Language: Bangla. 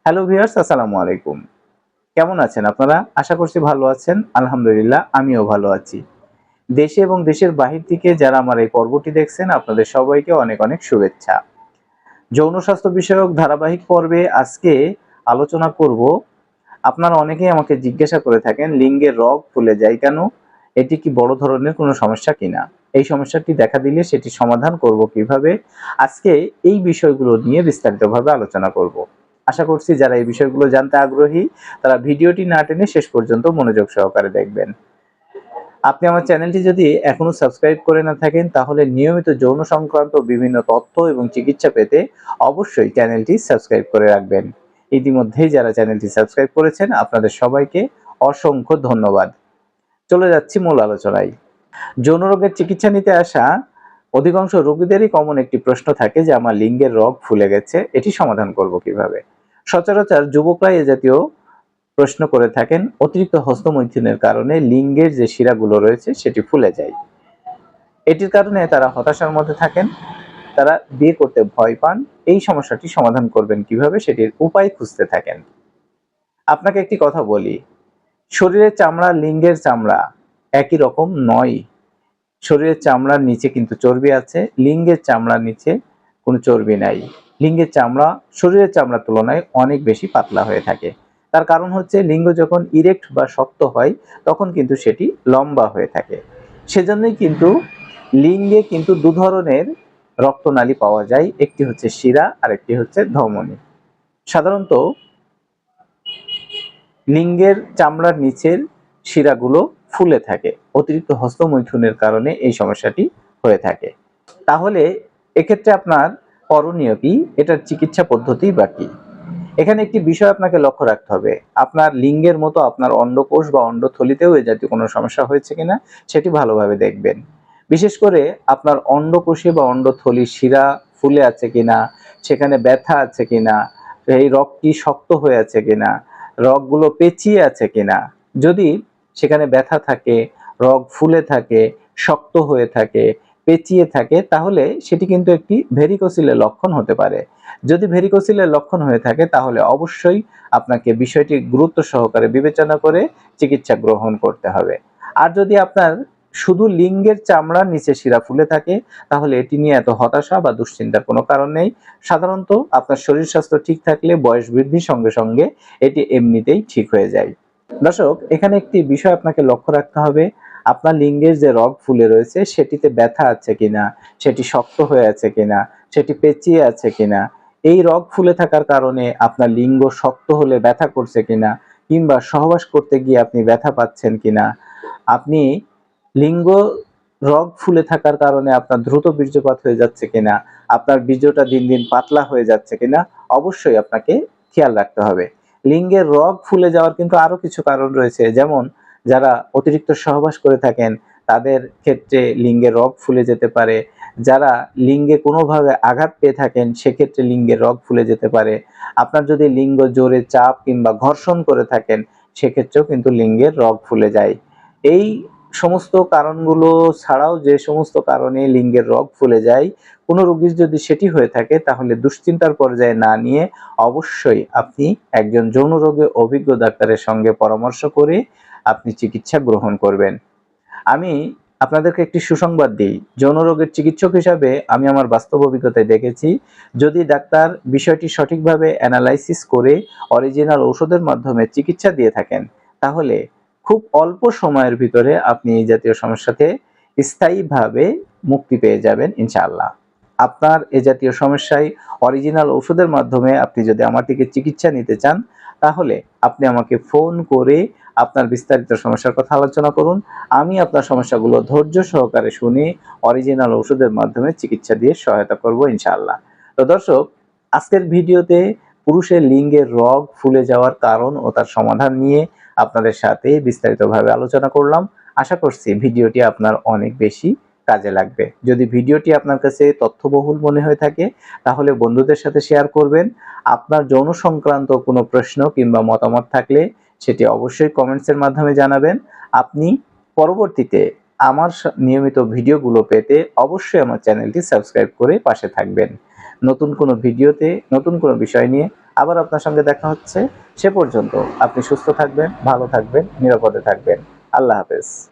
হ্যালো ভিউয়ার্স, আসসালামু আলাইকুম। কেমন আছেন আপনারা? আশা করছি ভালো আছেন। আলহামদুলিল্লাহ আমিও ভালো আছি। দেশে এবং দেশের বাহির থেকে যারা আমার এই পর্বটি দেখছেন আপনাদের সবাইকে অনেক অনেক শুভেচ্ছা। যৌন স্বাস্থ্য বিষয়ক ধারাবাহিক পর্বে আজকে আলোচনা করব। আপনারা অনেকেই আমাকে জিজ্ঞাসা করে থাকেন লিঙ্গের রগ ফুলে যায় কেন? এটি কি বড় ধরনের কোনো সমস্যা কিনা? এই সমস্যাটি দেখা দিলে সেটি সমাধান করব কিভাবে? আজকে এই বিষয়গুলো নিয়ে বিস্তারিতভাবে আলোচনা করব। আশা করছি যারা এই বিষয়গুলো জানতে আগ্রহী তারা ভিডিওটি না টেনে শেষ পর্যন্ত মনোযোগ সহকারে দেখবেন। আপনি আমার চ্যানেলটি যদি এখনো সাবস্ক্রাইব করে না থাকেন তাহলে নিয়মিত যৌন সংক্রান্ত বিভিন্ন তথ্য এবং চিকিৎসা পেতে অবশ্যই চ্যানেলটি সাবস্ক্রাইব করে রাখবেন। ইতিমধ্যেই যারা চ্যানেলটি সাবস্ক্রাইব করেছেন আপনাদের সবাইকে অসংখ্য ধন্যবাদ। চলে যাচ্ছি মূল আলোচনায়। যৌন রোগের চিকিৎসা নিতে আসা অধিকাংশ রোগীদেরই কমন একটি প্রশ্ন থাকে যে আমার লিঙ্গের রগ ফুলে গেছে, এটি সমাধান করব কিভাবে? সচরাচর যুবকরা এ জাতীয় প্রশ্ন করে থাকেন অতিরিক্ত হস্তমৈথুনের কারণে লিঙ্গের যে শিরাগুলো রয়েছে সেটি ফুলে যায়। এটির কারণে তারা হতাশার মধ্যে থাকেন, তারা বিয়ে করতে ভয় পান। এই সমস্যাটি সমাধান করবেন কিভাবে সেটির উপায় খুঁজতে থাকেন। আপনাকে একটি কথা বলি, শরীরের চামড়া লিঙ্গের চামড়া একই রকম নয়। শরীরের চামড়ার নিচে কিন্তু চর্বি আছে, লিঙ্গের চামড়ার নিচে কোনো চর্বি নাই। লিঙ্গের চামড়া শরীরের চামড়ার তুলনায় অনেক বেশি পাতলা হয়ে থাকে। তার কারণ হচ্ছে লিঙ্গ যখন ইরেক্ট বা শক্ত হয় তখন কিন্তু সেটি লম্বা হয়ে থাকে। সেজন্যই কিন্তু লিঙ্গে কিন্তু দু ধরনের রক্তনালী পাওয়া যায়, একটি হচ্ছে শিরা আর একটি হচ্ছে ধমনী। সাধারণত লিঙ্গের চামড়ার নিচের শিরাগুলো ফুলে থাকে, অতিরিক্ত হস্তমৈথুনের কারণে এই সমস্যাটি হয়ে থাকে। তাহলে এক্ষেত্রে আপনার করণীয় কি? এটার চিকিৎসা পদ্ধতি বা কি? এখানে একটি বিষয় আপনাকে লক্ষ্য রাখতে হবে, আপনার লিঙ্গের মতো আপনার অন্ডকোষ বা অন্ডথলিতেও এই জাতীয় কোনো সমস্যা হয়েছে কিনা সেটি ভালোভাবে দেখবেন। বিশেষ করে আপনার অন্ডকোষে বা অন্ডথলির শিরা ফুলে আছে কিনা, সেখানে ব্যথা আছে কিনা, এই রগটি শক্ত হয়ে আছে কিনা, রগগুলো পেঁচিয়ে আছে কিনা। যদি সেখানে ব্যথা থাকে, রগ ফুলে থাকে, শক্ত হয়ে থাকে, পেঁচিয়ে থাকে তাহলে সেটি কিন্তু একটি ভেরিকোসিলের লক্ষণ হতে পারে। যদি ভেরিকোসিলের লক্ষণ হয়ে থাকে তাহলে অবশ্যই আপনাকে বিষয়টি গুরুত্ব সহকারে বিবেচনা করে চিকিৎসা গ্রহণ করতে হবে। আর যদি আপনার শুধু লিঙ্গের চামড়ার নিচে শিরা ফুলে থাকে তাহলে এটি নিয়ে এত হতাশা বা দুশ্চিন্তার কোনো কারণ নেই। সাধারণত আপনার শরীর স্বাস্থ্য ঠিক থাকলে বয়স বৃদ্ধির সঙ্গে সঙ্গে এটি এমনিতেই ঠিক হয়ে যায়। দর্শক, এখানে একটি বিষয় আপনাকে লক্ষ্য রাখতে হবে, আপনার লিঙ্গের যে রগ ফুলে রয়েছে সেটিতে ব্যথা আছে কিনা, সেটি শক্ত হয়ে আছে কিনা, সেটি পেঁচিয়ে আছে কিনা। এই রগ ফুলে থাকার কারণে আপনার লিঙ্গ শক্ত হলে ব্যথা করছে কিনা, কিংবা সহবাস করতে গিয়ে আপনি ব্যথা পাচ্ছেন কিনা, আপনি লিঙ্গ রগ ফুলে থাকার কারণে আপনার দ্রুত বীর্যপাত হয়ে যাচ্ছে কিনা, আপনার বীর্যটা দিন দিন পাতলা হয়ে যাচ্ছে কিনা, অবশ্যই আপনাকে খেয়াল রাখতে হবে। লিঙ্গের রগ ফুলে যাওয়ার কিন্তু আরো কিছু কারণ রয়েছে, যেমন যারা অতিরিক্ত সহবাস করে থাকেন তাদের ক্ষেত্রে লিঙ্গের রগ ফুলে যেতে পারে, যারা লিঙ্গে কোনোভাবে আঘাত পেয়ে থাকেন সেক্ষেত্রে লিঙ্গের রগ ফুলে যেতে পারে, আপনার যদি লিঙ্গ জোরে চাপ কিংবা ঘর্ষণ করে থাকেন সেক্ষেত্রেও কিন্তু লিঙ্গের রগ ফুলে যায়। এই সমস্ত কারণগুলো ছাড়াও যে সমস্ত কারণে লিঙ্গের রগ ফুলে যায়, কোনো রোগীর যদি সেটি হয়ে থাকে তাহলে দুশ্চিন্তার পর্যায়ে না নিয়ে অবশ্যই আপনি একজন যৌন রোগে অভিজ্ঞ ডাক্তারের সঙ্গে পরামর্শ করে আপনি চিকিৎসা গ্রহণ করবেন। আমি আপনাদেরকে একটি সুসংবাদ দিই, যৌন রোগের চিকিৎসক হিসাবে আমি আমার বাস্তব অভিজ্ঞতায় দেখেছি, যদি ডাক্তার বিষয়টি সঠিকভাবে অ্যানালাইসিস করে অরিজিনাল ঔষধের মাধ্যমে চিকিৎসা দিয়ে থাকেন তাহলে খুব অল্প সময়ের ভিতরে আপনি এই জাতীয় সমস্যাতে স্থায়ীভাবে মুক্তি পেয়ে যাবেন ইনশাআল্লাহ। আপনার এ জাতীয় সমস্যায় অরিজিনাল ঔষধের মাধ্যমে আপনি যদি আমার থেকে চিকিৎসা নিতে চান তাহলে আপনি আমাকে ফোন করে আপনার বিস্তারিত সমস্যার কথা আলোচনা করুন। আমি আপনার সমস্যাগুলো ধৈর্য সহকারে শুনে অরিজিনাল ঔষধের মাধ্যমে চিকিৎসা দিয়ে সহায়তা করব ইনশাআল্লাহ। তো দর্শক, আজকের ভিডিওতে পুরুষের লিঙ্গের রগ ফুলে যাওয়ার কারণ ও তার সমাধান নিয়ে আপনাদের সাথে বিস্তারিতভাবে আলোচনা করলাম। আশা করছি ভিডিওটি আপনার অনেক বেশি কাজে লাগবে। যদি ভিডিওটি আপনার কাছে তথ্যবহুল মনে হয়ে থাকে তাহলে বন্ধুদের সাথে শেয়ার করবেন। আপনার যৌন সংক্রান্ত কোনো প্রশ্ন কিংবা মতামত থাকলে সেটি অবশ্যই কমেন্টসের মাধ্যমে জানাবেন। আপনি পরবর্তীতে আমার নিয়মিত ভিডিওগুলো পেতে অবশ্যই আমার চ্যানেলটি সাবস্ক্রাইব করে পাশে থাকবেন। নতুন কোনো ভিডিওতে নতুন কোনো বিষয় নিয়ে আবার আপনার সঙ্গে দেখা হচ্ছে। সে পর্যন্ত আপনি সুস্থ থাকবেন, ভালো থাকবেন, নিরাপদে থাকবেন। আল্লাহ হাফেজ।